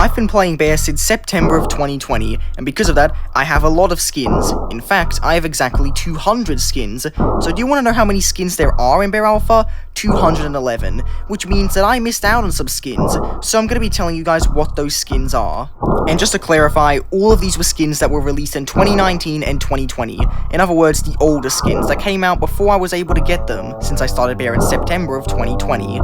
I've been playing Bear since September of 2020, and because of that, I have a lot of skins. In fact, I have exactly 200 skins. So do you want to know how many skins there are in Bear Alpha? 211, which means that I missed out on some skins, so I'm going to be telling you guys what those skins are. And just to clarify, all of these were skins that were released in 2019 and 2020. In other words, the older skins that came out before I was able to get them, since I started Bear in September of 2020.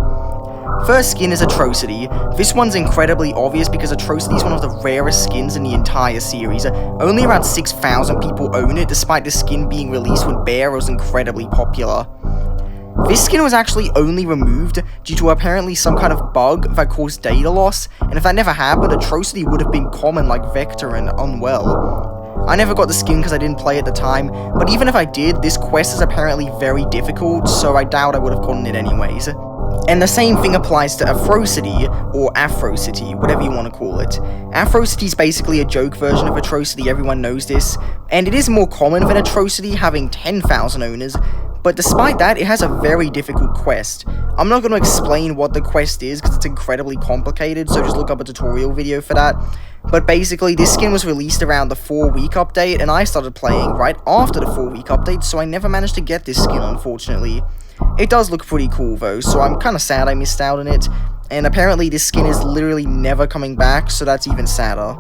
First skin is Atrocity. This one's incredibly obvious because Atrocity is one of the rarest skins in the entire series. Only around 6,000 people own it, despite the skin being released when Bear was incredibly popular. This skin was actually only removed due to apparently some kind of bug that caused data loss, and if that never happened, Atrocity would have been common like Vector and Unwell. I never got the skin because I didn't play at the time, but even if I did, this quest is apparently very difficult, so I doubt I would have gotten it anyways. And the same thing applies to Atrocity, or Atrocity, whatever you want to call it. Atrocity is basically a joke version of Atrocity, everyone knows this, and it is more common than Atrocity, having 10,000 owners, but despite that, it has a very difficult quest. I'm not going to explain what the quest is, because it's incredibly complicated, so just look up a tutorial video for that. But basically, this skin was released around the 4-week update, and I started playing right after the 4-week update, so I never managed to get this skin, unfortunately. It does look pretty cool though, so I'm kinda sad I missed out on it, and apparently this skin is literally never coming back, so that's even sadder.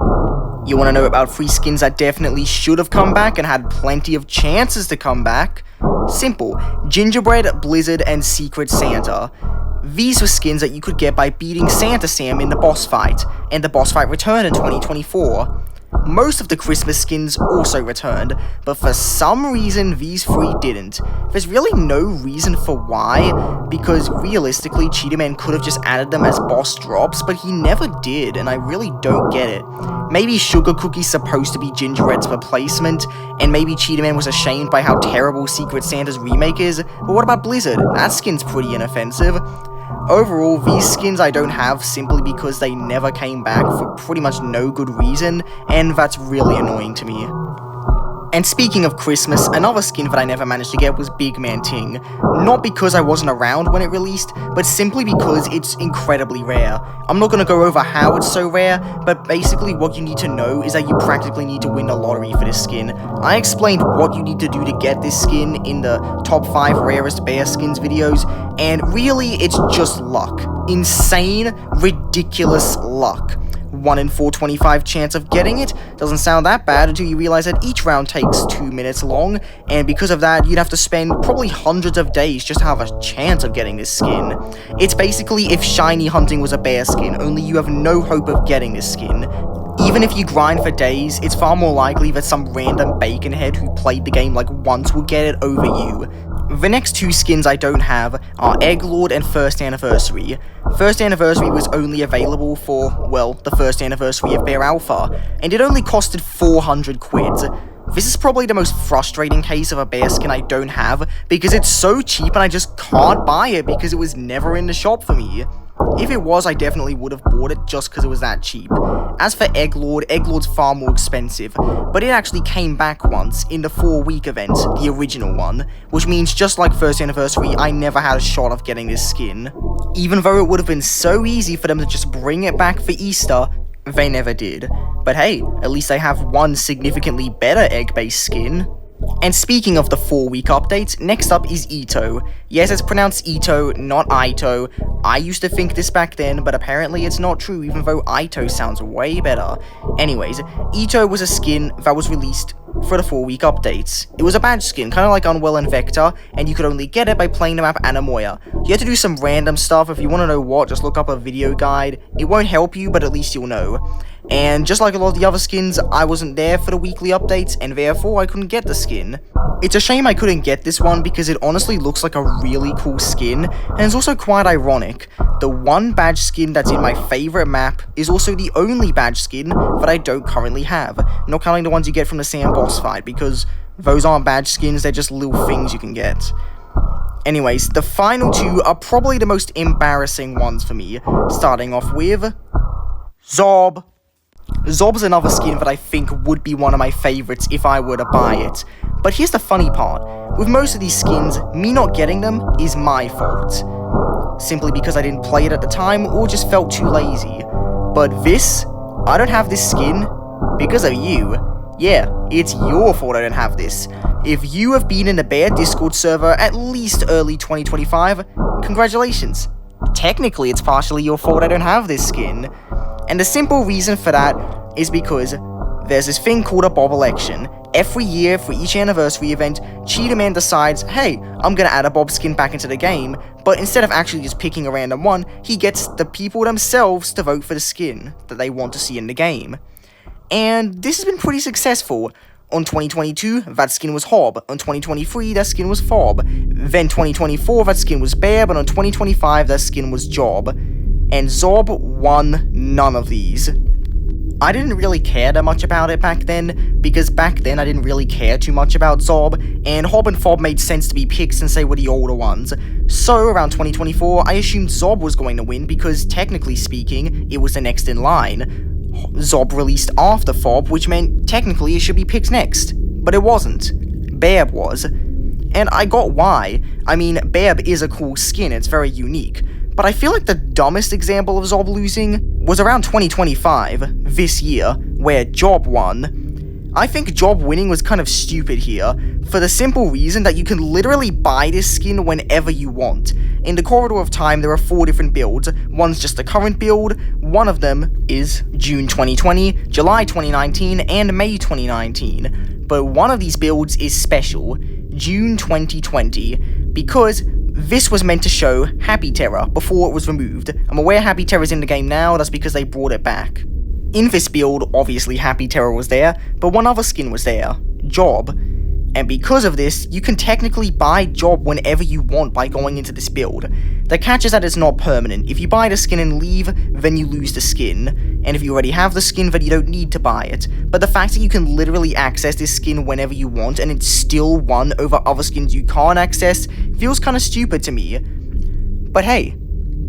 You wanna know about 3 skins that definitely should have come back and had plenty of chances to come back? Simple. Gingerbread, Blizzard, and Secret Santa. These were skins that you could get by beating Santa Sam in the boss fight, and the boss fight returned in 2024. Most of the Christmas skins also returned, but for some reason these 3 didn't. There's really no reason for why, because realistically Cheetah Man could have just added them as boss drops, but he never did, and I really don't get it. Maybe Sugar Cookie's supposed to be Gingerbread's replacement, and maybe Cheetah Man was ashamed by how terrible Secret Santa's remake is, but what about Blizzard? That skin's pretty inoffensive. Overall, these skins I don't have simply because they never came back for pretty much no good reason, and that's really annoying to me. And speaking of Christmas, another skin that I never managed to get was Big Man Ting. Not because I wasn't around when it released, but simply because it's incredibly rare. I'm not going to go over how it's so rare, but basically what you need to know is that you practically need to win the lottery for this skin. I explained what you need to do to get this skin in the top 5 rarest bear skins videos, and really it's just luck. Insane, ridiculous luck. 1 in 425 chance of getting it doesn't sound that bad until you realize that each round takes 2 minutes long, and because of that, you'd have to spend probably hundreds of days just to have a chance of getting this skin. It's basically if shiny hunting was a bear skin, only you have no hope of getting this skin. Even if you grind for days, it's far more likely that some random baconhead who played the game like once will get it over you. The next 2 skins I don't have are Egglord and First Anniversary. First Anniversary was only available for, well, the first anniversary of Bear Alpha, and it only costed 400 quids. This is probably the most frustrating case of a bear skin I don't have, because it's so cheap and I just can't buy it because it was never in the shop for me. If it was, I definitely would have bought it just because it was that cheap. As for Egglord, Egglord's far more expensive, but it actually came back once in the 4-week event, the original one, which means just like First Anniversary, I never had a shot of getting this skin. Even though it would have been so easy for them to just bring it back for Easter, they never did. But hey, at least I have one significantly better egg-based skin. And speaking of the 4-week updates, next up is Ito. Yes, it's pronounced Ito, not Ito. I used to think this back then, but apparently it's not true, even though Ito sounds way better. Anyways, Ito was a skin that was released for the 4-week updates. It was a badge skin, kind of like Unwell and Vector, and you could only get it by playing the map Anamoya. You had to do some random stuff. If you want to know what, just look up a video guide. It won't help you, but at least you'll know. And just like a lot of the other skins, I wasn't there for the weekly updates, and therefore I couldn't get the skin. It's a shame I couldn't get this one because it honestly looks like a really cool skin, and it's also quite ironic. The one badge skin that's in my favorite map is also the only badge skin that I don't currently have, not counting the ones you get from the Sam boss fight, because those aren't badge skins, they're just little things you can get. Anyways, the final 2 are probably the most embarrassing ones for me, starting off with Zorb. Zorb's another skin that I think would be one of my favorites if I were to buy it. But here's the funny part. With most of these skins, me not getting them is my fault. Simply because I didn't play it at the time or just felt too lazy. But this, I don't have this skin because of you. Yeah, it's your fault I don't have this. If you have been in the Bear Discord server at least early 2025, congratulations. Technically, it's partially your fault I don't have this skin. And the simple reason for that is because there's this thing called a Bob election. Every year, for each anniversary event, Cheetah Man decides, hey, I'm gonna add a Bob skin back into the game, but instead of actually just picking a random one, he gets the people themselves to vote for the skin that they want to see in the game. And this has been pretty successful. On 2022, that skin was Hob. On 2023, that skin was Fob. Then 2024, that skin was Bear, but on 2025, that skin was Job. And Zorb won none of these. I didn't really care that much about it back then, because back then I didn't really care too much about Zorb, and Hob and Fob made sense to be picked since they were the older ones. So, around 2024, I assumed Zorb was going to win because, technically speaking, it was the next in line. Zorb released after Fob, which meant technically it should be picked next. But it wasn't. Bearb was. And I got why. I mean, Bearb is a cool skin, it's very unique. But I feel like the dumbest example of Zorb losing was around 2025, this year, where Job won. I think Job winning was kind of stupid here, for the simple reason that you can literally buy this skin whenever you want. In the Corridor of Time, there are 4 different builds. One's just the current build, one of them is June 2020, July 2019, and May 2019. But one of these builds is special, June 2020, because this was meant to show Happy Terror before it was removed. I'm aware Happy Terror is in the game now, that's because they brought it back. In this build, obviously Happy Terror was there, but one other skin was there, Job. And because of this, you can technically buy Job whenever you want by going into this build. The catch is that it's not permanent. If you buy the skin and leave, then you lose the skin. And if you already have the skin, then you don't need to buy it. But the fact that you can literally access this skin whenever you want, and it's still won over other skins you can't access, feels kinda stupid to me. But hey,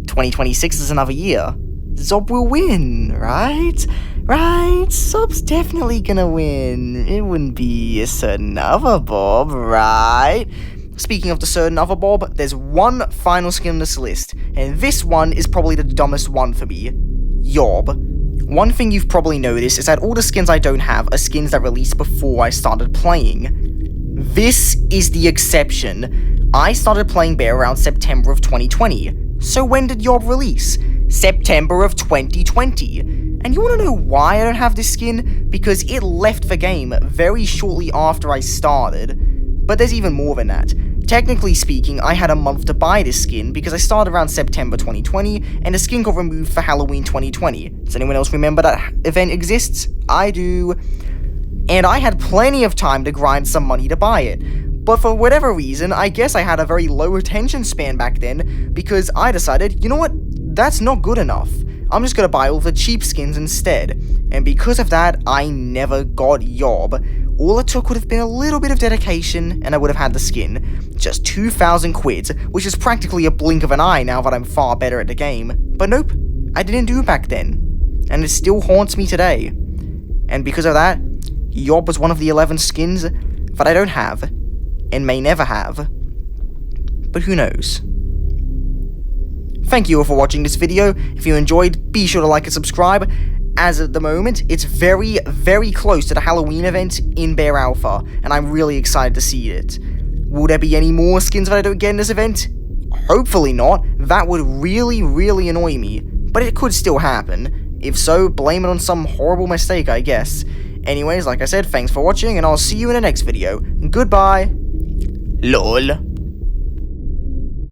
2026 is another year. Zorb will win, right? Right? Zob's definitely gonna win. It wouldn't be a certain other Bob, right? Speaking of the certain other Bob, there's one final skin on this list, and this one is probably the dumbest one for me. Yorb. One thing you've probably noticed is that all the skins I don't have are skins that released before I started playing. This is the exception. I started playing Bear around September of 2020. So when did Yorb release? September of 2020. And you want to know why I don't have this skin? Because it left the game very shortly after I started. But there's even more than that. Technically speaking, I had a month to buy this skin because I started around September 2020, and the skin got removed for Halloween 2020. Does anyone else remember that event exists? I do. And I had plenty of time to grind some money to buy it. But for whatever reason, I guess I had a very low attention span back then, because I decided, you know what, that's not good enough. I'm just gonna buy all the cheap skins instead. And because of that, I never got Yorb. All it took would have been a little bit of dedication, and I would have had the skin. Just 2,000 quid, which is practically a blink of an eye now that I'm far better at the game. But nope, I didn't do it back then. And it still haunts me today. And because of that, Yorb was one of the 11 skins that I don't have, and may never have. But who knows? Thank you all for watching this video. If you enjoyed, be sure to like and subscribe. As at the moment, it's very, very close to the Halloween event in Bear Alpha, and I'm really excited to see it. Will there be any more skins that I don't get in this event? Hopefully not. That would really, really annoy me, but it could still happen. If so, blame it on some horrible mistake, I guess. Anyways, like I said, thanks for watching, and I'll see you in the next video. Goodbye. LOL.